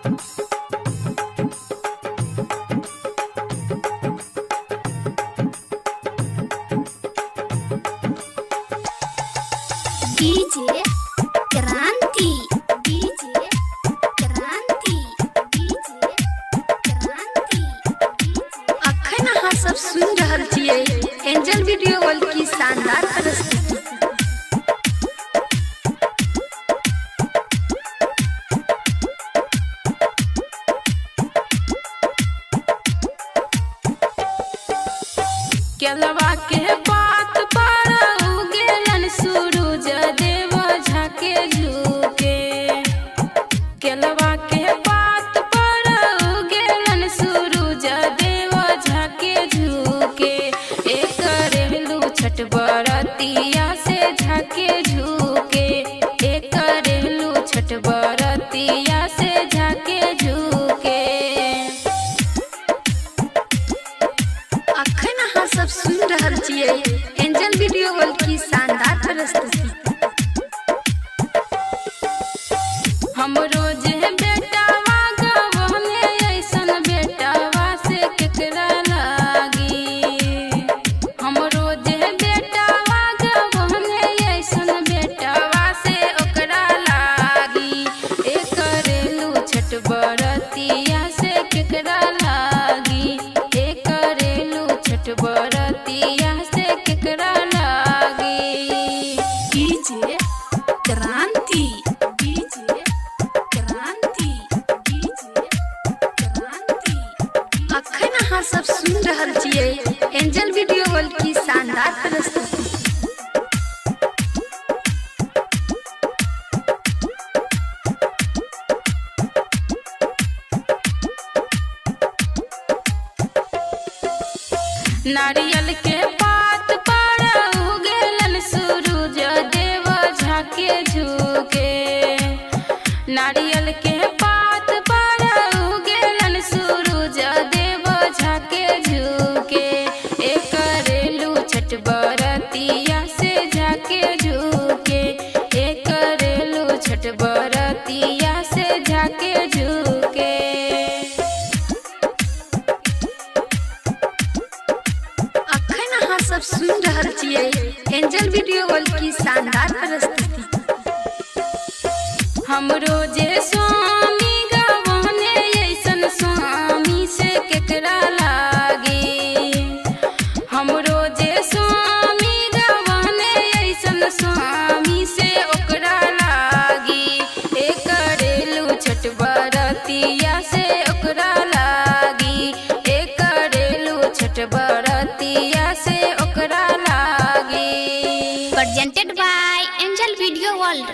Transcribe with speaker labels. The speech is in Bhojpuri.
Speaker 1: डीजे क्रांति डीजे क्रांति डीजे क्रांति। अखन अहाँ सब सुन रहल छियै एंजल वीडियो वर्ल्ड की शानदार प्रस्तुति।
Speaker 2: केलवा के बात पर उगेलन सूरज देव झाके झुके। केलवा के बात पर उगेलन सूरज देव झाके झुके। एक रेलू छठ बरतिया से झाके झुके। एक रेलू छठ बरतिया से झाके झुके।
Speaker 1: अखन अहाँ सब सुन रहल छियै एंजल वीडियो वर्ल्ड की शानदार प्रस्तुति।
Speaker 2: हमरो जे बेटावा गवने ऐसन बेटावा से केकरा लागी। हमरो जे बेटावा गवने ऐसन बेटावा से ओकरा लागी। एक रेलू छठ बरतिया से केकरा लागी। एक रेलू छठ बरतिया से केकरा लागी।
Speaker 1: डीजे क्रांति डीजे क्रांति डीजे क्रांति। अखन अहाँ सब सुन रहल छियै एंजल वीडियो वर्ल्ड की शानदार प्रस्तुति।
Speaker 2: नारियल के पात पर उगेलन सूरज देव झाके झुके। नारियल के पात पर उगेलन सूरज देव झाके झुके। एक रेलू छठ बरतिया से झाके झुके। एक रेलू छठ बरतिया से झाके झुके।
Speaker 1: सब सुन रहल छियै एंजल वीडियो वर्ल्ड की शानदार प्रस्तुति।
Speaker 2: हमरो जे स्वामी गवने ऐसन स्वामी से केकरा लागी। हमरो जे स्वामी गवने ऐसन स्वामी से ओकरा लागी। एक रेलू छठ बरतिया से ओकरा लागी। एक रेलू छठ बरतिया से ओकरा लागी।
Speaker 1: Presented by Angel Video World।